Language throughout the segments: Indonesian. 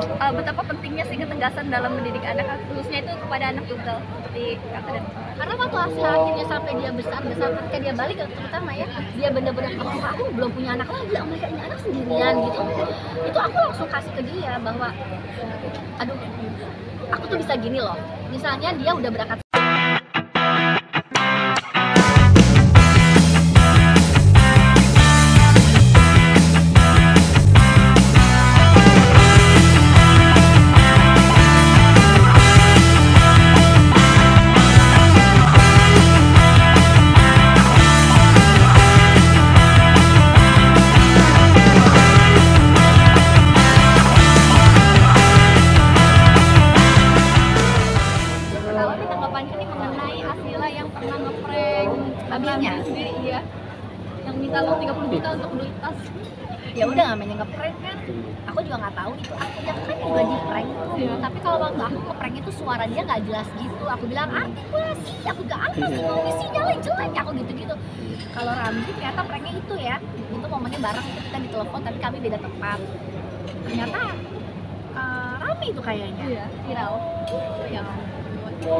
betapa pentingnya sih ketegasan dalam mendidik anak, khususnya itu kepada anak tunggal seperti kata dan Karena waktu hasil akhirnya sampai dia besar ketika dia balik terutama ya, dia bener-bener aku belum punya anak lagi, oh my God, ini anak sendirian gitu. Itu aku langsung kasih ke dia bahwa aduh, aku tuh bisa gini loh. Misalnya dia udah berangkat abinya sendiri, iya, yang minta lo 30 juta untuk beli tas. ya udah namanya ngeprank kan, aku juga nggak tahu itu aku yang kan juga di prank Iya. tapi kalau waktu aku ngeprank itu suara dia nggak jelas gitu, aku bilang sih aku gak apa semua isinya jelek aku gitu. Kalau Ramzi ternyata pranknya itu ya, itu momennya bareng itu kita ditelepon tapi kami beda tempat, ternyata rame itu kayaknya. Iya, viral.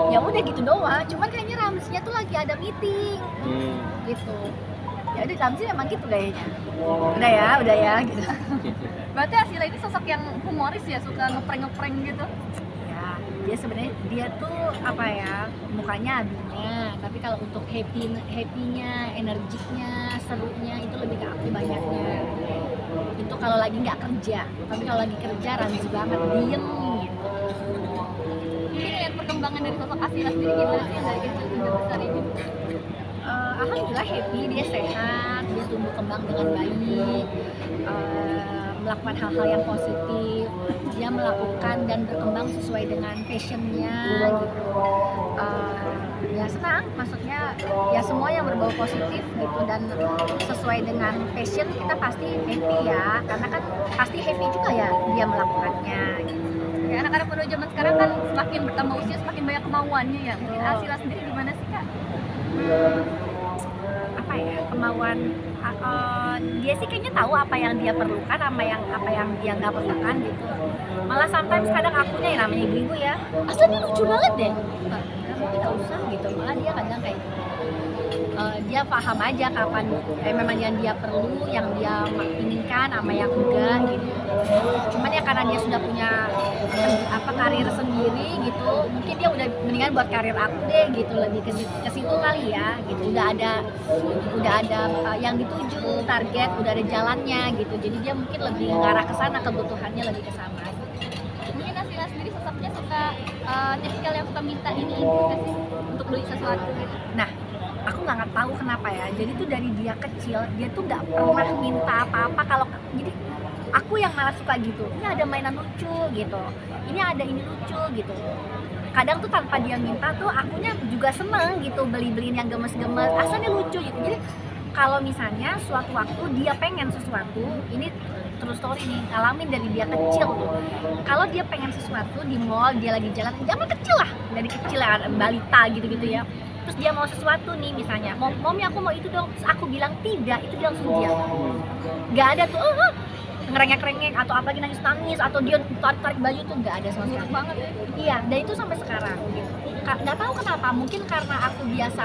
Ya udah gitu doang, cuman kayaknya Ramzinya tuh lagi ada meeting gitu. Ya udah Ramzi emang gitu kayaknya. Udah ya gitu. Berarti Asila ini sosok yang humoris ya, suka ngeprank gitu. Ya, dia sebenarnya dia tuh apa ya, mukanya abinya, tapi kalau untuk happy-nya, energiknya, serunya itu lebih ke aku banyaknya. Itu kalau lagi nggak kerja, tapi kalau lagi kerja Ramzi banget, diem gitu. Mungkin lihat perkembangan dari sosok Asila sendiri gimana sih yang dari kecil hingga besar ini? Alhamdulillah happy, dia sehat, dia tumbuh kembang dengan baik, melakukan hal-hal yang positif, dia melakukan dan berkembang sesuai dengan passionnya gitu. Ya senang, maksudnya ya semua yang berbau positif gitu dan sesuai dengan passion kita pasti happy ya, karena kan pasti happy juga ya dia melakukannya gitu. Ya, anak-anak muda zaman sekarang kan semakin bertambah usia semakin banyak kemauannya ya. Mungkin Asila sendiri gimana sih Kak? Apa ya, kemauan dia sih kayaknya tahu apa yang dia perlukan sama apa yang dia nggak perlukan gitu. Malah sometimes kadang akunya yang namanya ibu ya, asal dia lucu banget deh, nggak usah gitu. Malah dia kadang kayak dia paham aja kapan memang yang dia perlu, yang dia inginkan sama yang enggak gitu. Cuman ya karena dia sudah punya karir sendiri gitu, mungkin dia udah mendingan buat karir aku deh gitu, lebih ke situ kali ya gitu. Udah ada yang dituju, target, udah ada jalannya gitu. Jadi dia mungkin lebih ngarah ke sana, kebutuhannya lebih ke sana gitu. Mungkin Asila sendiri sosoknya suka tipikal yang suka minta ini nggak sih untuk beli sesuatu gitu. Nah, aku nggak tahu kenapa ya. Jadi tuh dari dia kecil dia tuh nggak pernah minta apa-apa. Kalau jadi aku yang malah suka gitu. Ini ada mainan lucu gitu. Ini ada ini lucu gitu. Kadang tuh tanpa dia minta tuh akunya juga seneng gitu beli-beliin yang gemes-gemes. Asalnya lucu gitu. Jadi kalau misalnya suatu waktu dia pengen sesuatu, ini true story nih, ngalamin dari dia kecil tuh. Kalau dia pengen sesuatu di mall, dia lagi jalan, zaman kecil lah, dari kecil ya, balita gitu-gitu ya. Terus dia mau sesuatu nih misalnya, Mami aku mau itu dong, terus aku bilang tidak, itu dia langsung diam. Gak ada tuh, ngerengek-rengek atau apalagi nangis-nangis atau dia tarik baju tuh nggak ada sama sekali. Banget ya. Iya, dan itu sampai sekarang gitu. Nggak tahu kenapa, mungkin karena aku biasa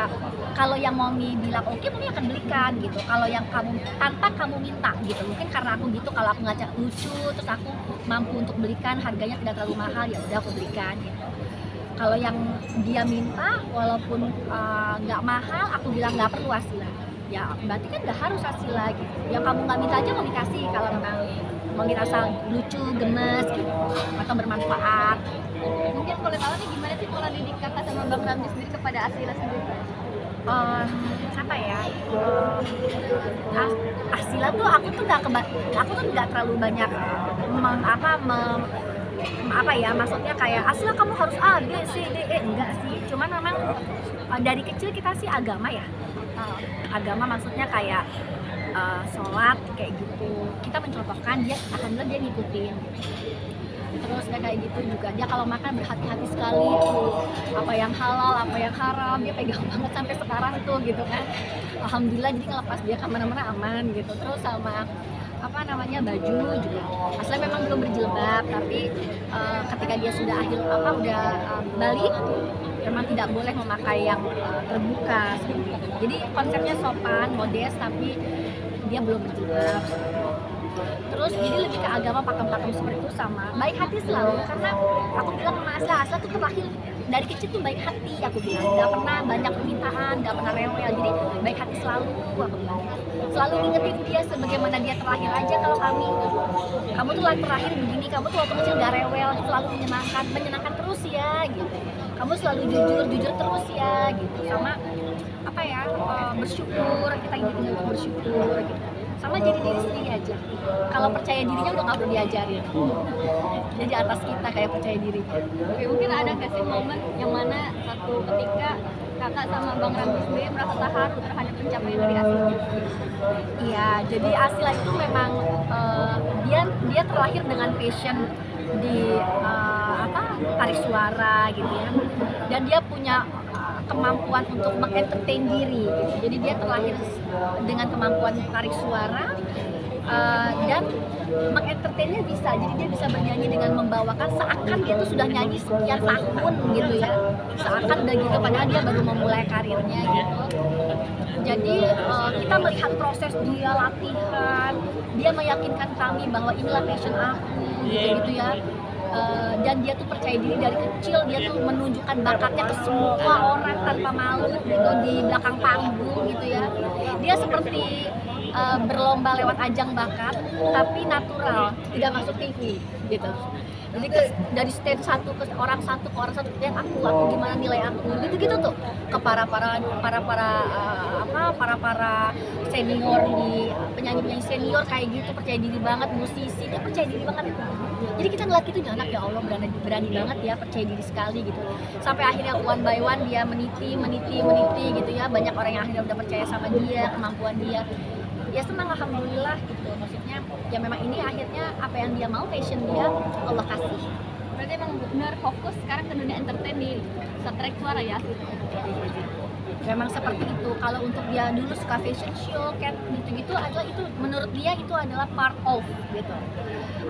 kalau yang Mami bilang oke, Mami akan belikan gitu. Kalau yang kamu tanpa kamu minta gitu, mungkin karena aku gitu, kalau aku ngaca lucu terus aku mampu untuk belikan, harganya tidak terlalu mahal, ya udah aku belikan gitu. Kalau yang dia minta walaupun nggak mahal, aku bilang nggak perlu Asila. Ya berarti kan nggak harus Asila gitu. Yang kamu nggak minta aja Mami kasih kalau memang Mami rasa lucu, gemes gitu, atau bermanfaat. Mungkin boleh tahu nih gimana sih pola didik Kakak sama Bang Ramzi sendiri kepada Asila sendiri? Apa ya, Asila tuh aku tuh nggak terlalu banyak apa ya, maksudnya kayak Asila kamu harus A, B, C, D, E, enggak sih. Cuman memang dari kecil kita sih agama ya, agama maksudnya kayak sholat kayak gitu, kita mencontohkan, dia alhamdulillah dia ngikutin. Terus kayak gitu juga dia kalau makan berhati-hati sekali tuh, apa yang halal apa yang haram dia pegang banget sampai sekarang tuh gitu kan. Alhamdulillah, jadi ngelepas dia kemana-mana aman gitu. Terus sama apa namanya baju juga. Aslinya memang belum berjilbab, tapi ketika dia sudah udah balik, memang tidak boleh memakai yang terbuka. Jadi konsepnya sopan, modest, tapi dia belum berjilbab. Terus jadi lebih ke agama, pakem-pakem seperti itu, sama baik hati selalu, karena aku bilang sama Asla tuh terlahir dari kecil tuh baik hati, aku bilang nggak pernah banyak permintaan, nggak pernah rewel, jadi baik hati selalu, aku bilang selalu ngingetin dia sebagaimana dia terlahir aja. Kalau kamu tuh terlahir begini, kamu tuh waktu kecil gak rewel, selalu menyenangkan terus ya gitu, kamu selalu jujur terus ya gitu, sama apa ya, bersyukur, kita ingetin untuk bersyukur gitu, sama jadi diri sendiri aja. Kalau percaya dirinya udah nggak perlu diajarin, jadi atas kita kayak percaya diri. Oke, mungkin ada nggak sih momen yang mana satu ketika kakak sama Bang Ramzi sendiri merasa terharu terhadap pencapaian dari Asila? Iya, jadi Asila itu memang dia terlahir dengan passion di tarik suara gitu ya, dan dia punya kemampuan untuk mengentertain diri gitu. Jadi dia terlahir dengan kemampuan tarik suara, dan mengentertainnya bisa, jadi dia bisa bernyanyi dengan membawakan seakan dia tuh sudah nyanyi sekian tahun gitu ya, seakan udah gitu, padahal dia baru memulai karirnya gitu. Jadi kita melihat proses dia latihan, dia meyakinkan kami bahwa inilah passion aku gitu ya. Dan dia tuh percaya diri dari kecil, dia tuh menunjukkan bakatnya ke semua orang tanpa malu gitu di belakang panggung gitu ya. Dia seperti berlomba lewat ajang bakat, tapi natural, tidak masuk TV gitu. Jadi dari stage satu ke orang satu lihat aku gimana nilai aku gitu tuh, ke para senior, di penyanyi senior kayak gitu, percaya diri banget, musisi dia percaya diri banget itu. Jadi kita ngeliat itu, anak ya Allah berani banget ya, percaya diri sekali gitu. Sampai akhirnya one by one dia meniti gitu ya, banyak orang yang akhirnya udah percaya sama dia, kemampuan dia. Ya senang, alhamdulillah gitu. Maksudnya ya memang ini akhirnya apa yang dia mau, passion dia, Allah kasih. Berarti emang benar fokus sekarang ke dunia entertain di soundtrack suara ya? Memang seperti itu. Kalau untuk dia dulu suka fashion show kayak gitu-gitu, adalah itu menurut dia itu adalah part of gitu.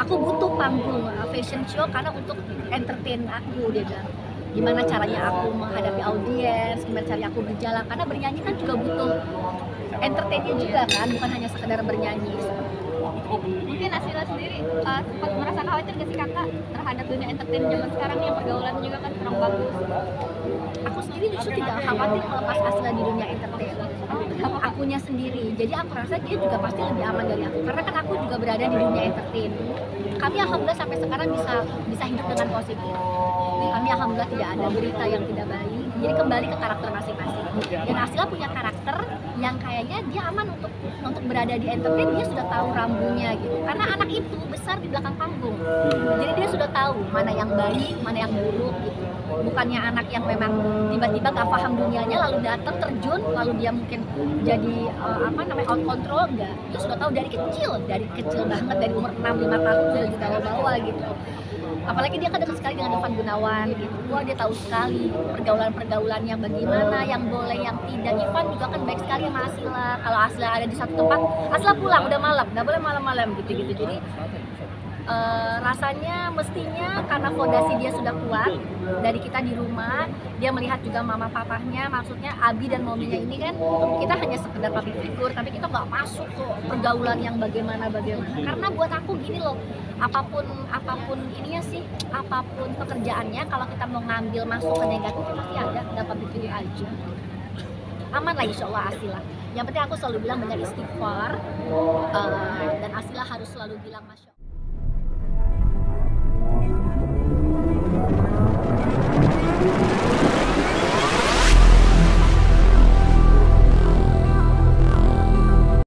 Aku butuh panggung fashion show karena untuk entertain aku, dia bilang. Gimana caranya aku menghadapi audiens, gimana caranya aku berjalan, karena bernyanyi kan juga butuh entertainnya juga kan, bukan hanya sekedar bernyanyi. Mungkin Asila sendiri sempat merasa khawatir gak sih kakak terhadap dunia entertain zaman sekarang yang pergaulan juga kan kurang bagus? Aku sendiri justru tidak khawatir melepas Asila di dunia entertain. Akunya sendiri, jadi aku rasa dia juga pasti lebih aman dari aku, karena kan aku juga berada di dunia entertain. Kami alhamdulillah sampai sekarang bisa hidup dengan positif. Kami alhamdulillah tidak ada berita yang tidak baik. Jadi kembali ke karakter masing-masing. Dan Asila punya karakter yang kayaknya dia aman untuk berada di entertain. Dia sudah tahu rambunya gitu. Karena anak itu besar di belakang panggung. Jadi dia sudah tahu mana yang baik, mana yang buruk gitu. Bukannya anak yang memang tiba-tiba gak paham dunianya lalu datang terjun, lalu dia mungkin jadi out control, enggak. Dia sudah tahu dari kecil banget, dari umur 6-5 tahun sudah dibawa gitu. Apalagi dia kan dekat sekali dengan Ivan Gunawan gitu. Wah, dia tahu sekali pergaulannya bagaimana, yang boleh, yang tidak. Ivan juga kan baik sekali sama Asila. Kalau Asila ada di satu tempat, Asila pulang udah malam, nggak boleh malam-malam gitu. Jadi rasanya mestinya karena fondasi dia sudah kuat dari kita di rumah, dia melihat juga mama papahnya, maksudnya Abi dan mominya ini kan kita hanya sekedar public figure, tapi kita nggak masuk ke pergaulan yang bagaimana. Karena buat aku gini loh, apapun ininya sih, apapun pekerjaannya, kalau kita mau ngambil masuk ke negatif pasti ada public figure aja. Aman lah insya Allah Asila. Yang penting aku selalu bilang banyak istighfar, dan Asila harus selalu bilang Masya Allah.